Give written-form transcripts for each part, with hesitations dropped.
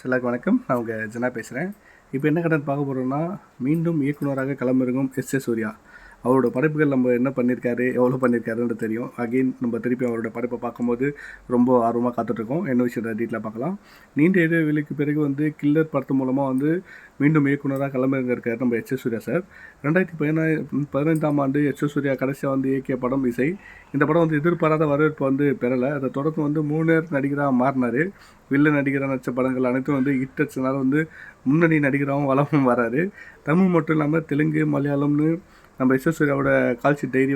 எல்லாருக்கும் வணக்கம். நான் உங்கள் ஜனா பேசுகிறேன். இப்போ என்ன கடன் பார்க்க போகிறோம்னா, மீண்டும் இயக்குனராக களமிறங்கும் எஸ் சூர்யா. அவரோட படைப்புகள் நம்ம என்ன பண்ணியிருக்காரு, எவ்வளோ பண்ணியிருக்காருன்னு தெரியும். அகெயின் நம்ம திருப்பி அவரோட படைப்பை பார்க்கும்போது ரொம்ப ஆர்வமாக காத்துட்ருக்கோம். என்ன விஷயத்தை டீட்டெயிலாக பார்க்கலாம். நீண்ட இடைவெளிக்கு பிறகு கில்லர் படத்து மூலமாக மீண்டும் இயக்குனராக களமிறங்க இருக்கார் நம்ம சூர்யா சார். 2015ஆம் ஆண்டு சூர்யா கடைசியாக இயக்கிய படம் இசை. இந்த படம் எதிர்பாராத வரவேற்பு பெறலை. அதை தொடர்ந்து 3 நடிகராக மாறினார். வில்ல நடிகராக நடித்த படங்கள் அனைத்தும் ஹிட் அடிச்சதுனால முன்னணி நடிகராகவும் வளமும் வராரு. தமிழ் மட்டும் இல்லாமல் தெலுங்கு, மலையாளம்னு நம்ம சூர்யாவோட கால்ஷீட் டைரி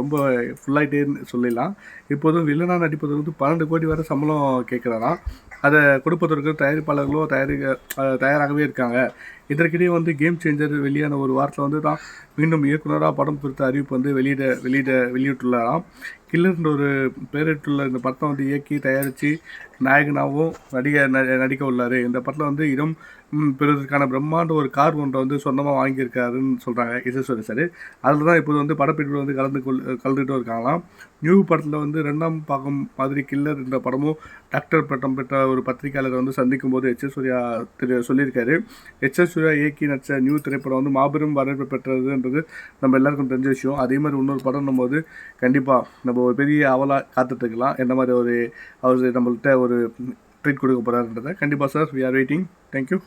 ரொம்ப ஃபுல்லாகிட்டேன்னு சொல்லிடலாம். இப்போதும் வில்லனாக நடிப்பது 12 கோடி வரை சம்பளம் கேட்குறாராம். அதை கொடுப்பதற்கு தயாரிப்பாளர்களும் தயாராகவே இருக்காங்க. இதற்கிடையே கேம் சேஞ்சர் வெளியான ஒரு வாரத்தில் தான் மீண்டும் இயக்குனராக படம் குறித்த அறிவிப்பு வெளியிட்டுள்ளாராம். கில்லர்ன்ற ஒரு பெயரிட்டுள்ள இந்த படத்தை இயக்கி தயாரித்து நாயகனாகவும் நடிக்க உள்ளார். இந்த படத்தில் இடம் பெறுவதற்கான பிரம்மாண்ட ஒரு கார் ஒன்றை சொந்தமாக வாங்கியிருக்காருன்னு சொல்கிறாங்க சூர்யா சார். அதில் தான் இப்போது படப்பிடிப்பு கலந்துக்கிட்டு இருக்காங்களாம். நியூ படத்தில் 2ஆம் பாகம் மாதிரி கில்லர் என்ற படமும் டாக்டர் பட்டம் பெற்ற ஒரு பத்திரிகையாளர் சந்திக்கும் போது சூர்யா சொல்லியிருக்காரு. சூர்யா இயக்கி நடித்த நியூ திரைப்படம் மாபெரும் வரவேற்பு பெற்றதுன்றது நம்ம எல்லாருக்கும் தெரிஞ்ச விஷயம். அதே மாதிரி இன்னொரு படம் கண்டிப்பாக நம்ம ஒரு பெரிய ஆவலாக காத்துட்ருக்கலாம். என்ன மாதிரி அவர் நம்மள்கிட்ட ஒரு ட்ரீட் கொடுக்க போகிறாருன்றதை. கண்டிப்பாக sir, we are waiting. Thank you.